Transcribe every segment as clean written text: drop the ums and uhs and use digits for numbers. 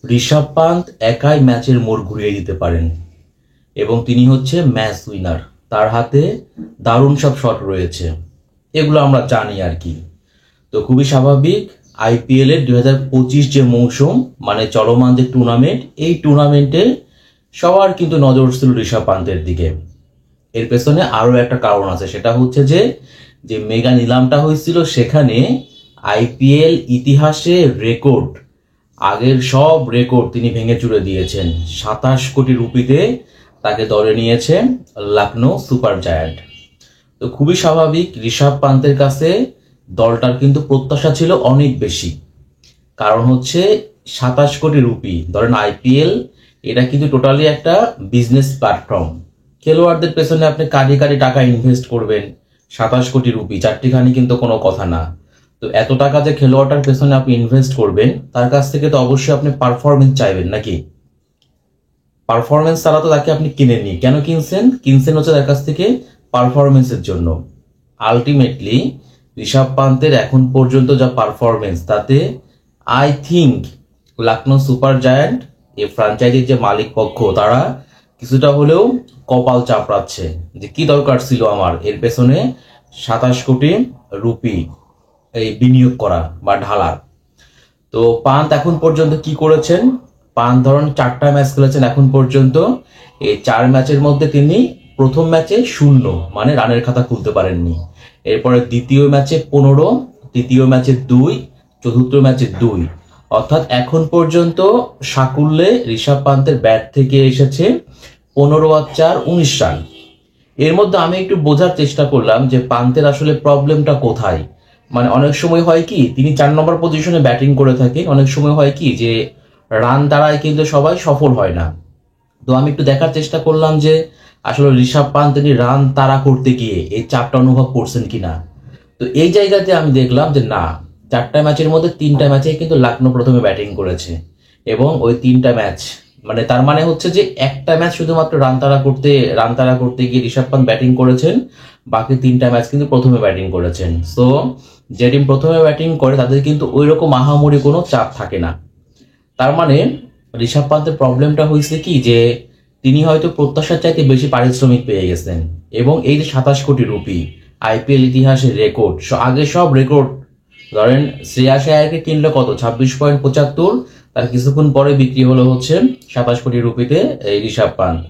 ঋষভ পান্ত একাই ম্যাচের মোড় ঘুরিয়ে দিতে পারেন এবং তিনি হচ্ছে ম্যাচ উইনার। তার হাতে দারুণ সব শট রয়েছে, এগুলো আমরা জানি আর কি। তো খুবই স্বাভাবিক, আইপিএল এর 2025 যে মৌসুম, মানে চলমান যে টুর্নামেন্ট, এই টুর্নামেন্টে সবার কিন্তু নজর ছিল ঋষভ পান্তের দিকে। এর পেছনে আরো একটা কারণ আছে, সেটা হচ্ছে যে মেগা নিলামটা হয়েছিল, সেখানে আইপিএল ইতিহাসে রেকর্ড, আগের সব রেকর্ড তিনি ভেঙে চুরে দিয়েছেন। 27 কোটি রুপিতে তাকে দলে নিয়েছে লখনৌ সুপার জায়ান্ট। তো খুবই স্বাভাবিক, ঋষভ পান্তের কাছে দলটার কিন্তু প্রত্যাশা ছিল অনেক বেশি। কারণ হচ্ছে 27 কোটি রুপি, ধরেন আইপিএল এটা কিন্তু টোটালি একটা বিজনেস প্ল্যাটফর্ম। খেলোয়াড়দের পেছনে আপনি কারি কারি টাকা ইনভেস্ট করবেন, 27 কোটি রুপি চারটিখানি কিন্তু কোনো কথা না। তো এত টাকা যে খেলোয়াড়টার পেছনে আপনি ইনভেস্ট করবেন, তার কাছ থেকে তো অবশ্যই আপনি পারফরমেন্স চাইবেন নাকি? পারফরমেন্স ছাড়া তো তাকে আপনি কিনেননি। কেন কিনছেন হচ্ছে তার কাছ থেকে পারফরমেন্সের জন্য। আলটিমেটলি ঋষভ পান্তের এখন পর্যন্ত যা পারফরমেন্স, তাতে I think Lucknow super giant, এই ফ্র্যাঞ্চাইজির যে মালিক পক্ষ, তারা কিছুটা হলেও কপাল চাপড়াচ্ছে যে কি দরকার ছিল আমার এর পেছনে 27 কোটি রুপি এই বিনিয়োগ করা বা ঢালার। তো পান্ত এখন পর্যন্ত কি করেছেন? পান্ত ধরুন 4টা ম্যাচ খেলেছেন এখন পর্যন্ত। এই 4 ম্যাচের মধ্যে তিনি প্রথম ম্যাচে 0, মানে রানের খাতা খুলতে পারেননি। এরপরে দ্বিতীয় ম্যাচে 15, তৃতীয় ম্যাচে 2, চতুর্থ ম্যাচে 2। অর্থাৎ এখন পর্যন্ত সাকুল্যে ঋষভ পান্তের ব্যাট থেকে এসেছে 15 আর 4 19 রান। এর মধ্যে আমি একটু বোঝার চেষ্টা করলাম যে পান্তের আসলে প্রবলেমটা কোথায়। মানে অনেক সময় হয় কি, তিনি 4 নম্বর পজিশনে ব্যাটিং করে থাকেন, অনেক সময় হয় কি যে রান তাড়ায় কিন্তু সবাই সফল হয় না। তো আমি একটু দেখার চেষ্টা করলাম যে আসলে ঋষভ পান্ত তিনি রান তাড়া করতে গিয়ে এই চাপটা অনুভব করছেন কিনা। তো এই জায়গাতে আমি দেখলাম যে না, 4টা ম্যাচের মধ্যে 3টা ম্যাচে কিন্তু লখনৌ প্রথমে ব্যাটিং করেছে এবং ওই 3টা ম্যাচ, মানে তার মানে হচ্ছে যে একটা ম্যাচ শুধুমাত্র রান তাড়া করতে গিয়ে ঋষভ পান্ত ব্যাটিং করেছেন, বাকি 3টা ম্যাচ কিন্তু প্রথমে ব্যাটিং করেছেন। সো যে টিম প্রথমে ব্যাটিং করে তাদের কিন্তু ওই রকম আহামরি কোনো চাপ থাকে না। তার মানে ঋষভ পান্তের প্রবলেমটা হয়েছে কি, যে তিনি হয়তো প্রত্যাশার চাইতে বেশি পারিশ্রমিক পেয়ে গেছেন। এবং এই যে 27 কোটি রুপি আইপিএল ইতিহাসের রেকর্ড, আগে সব রেকর্ড, ধরেন শ্রেয়াস আয়ারকে কিনলো কত, 26.75, তার কিছুক্ষণ পরে বিক্রি হলো হচ্ছে 27 কোটি রুপিতে এই ঋষভ পান্ত।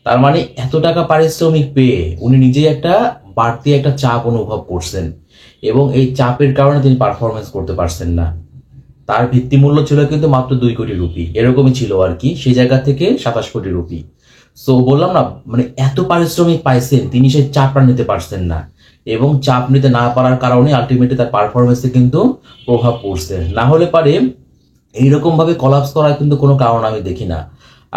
তার মানে এত টাকা পারিশ্রমিক পেয়ে উনি নিজেই একটা বাড়তি একটা চাপ অনুভব করছেন এবং এই চাপের কারণে তিনি পারফরমেন্স করতে পারছেন না। তার ভিত্তিমূল্য ছিল কিন্তু মাত্র 2 কোটি রুপি, এরকমই ছিল আর কি, সেই জায়গা থেকে 27 কোটি রুপি। সো বললাম না, মানে এত পারিশ্রমিক পাইছেন, তিনি সেই চাপটা নিতে পারছেন না এবং চাপ নিতে না পারার কারণে আলটিমেটলি তার পারফরমেন্সে কিন্তু প্রভাব পড়ছে। না হলে পারে এইরকম ভাবে কলাপস করার কিন্তু কোনো কারণ আমি দেখি না।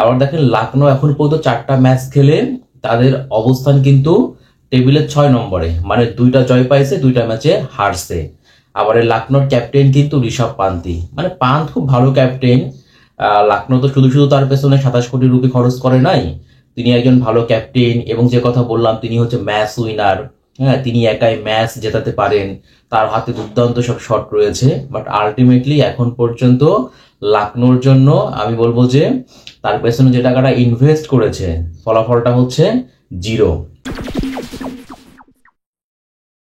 আবার দেখেন লখনৌ এখন পর্যন্ত 4টা ম্যাচ খেলে তাদের অবস্থান কিন্তু টেবিলের 6 নম্বরে, মানে 2টা জয় পাইছে, 2টা ম্যাচে হারছে। আবার এই লখনৌর ক্যাপ্টেন কিন্তু ঋষভ পান্তই, মানে পান্ত খুব ভালো ক্যাপ্টেন। লখনৌ তো শুধু তার পেছনে 27 কোটি রুপি খরচ করে নাই, তিনি একজন ভালো ক্যাপ্টেন এবং যে কথা বললাম তিনি হচ্ছে ম্যাচ উইনার। হ্যাঁ, তিনি একাই ম্যাচ জেতাতে পারেন, তার হাতে দুর্দান্ত সব শট রয়েছে। বাট আলটিমেটলি এখন পর্যন্ত লখনৌর জন্য আমি বলবো যে তার পেছনে যে টাকাটা ইনভেস্ট করেছে, ফলাফলটা হচ্ছে 0।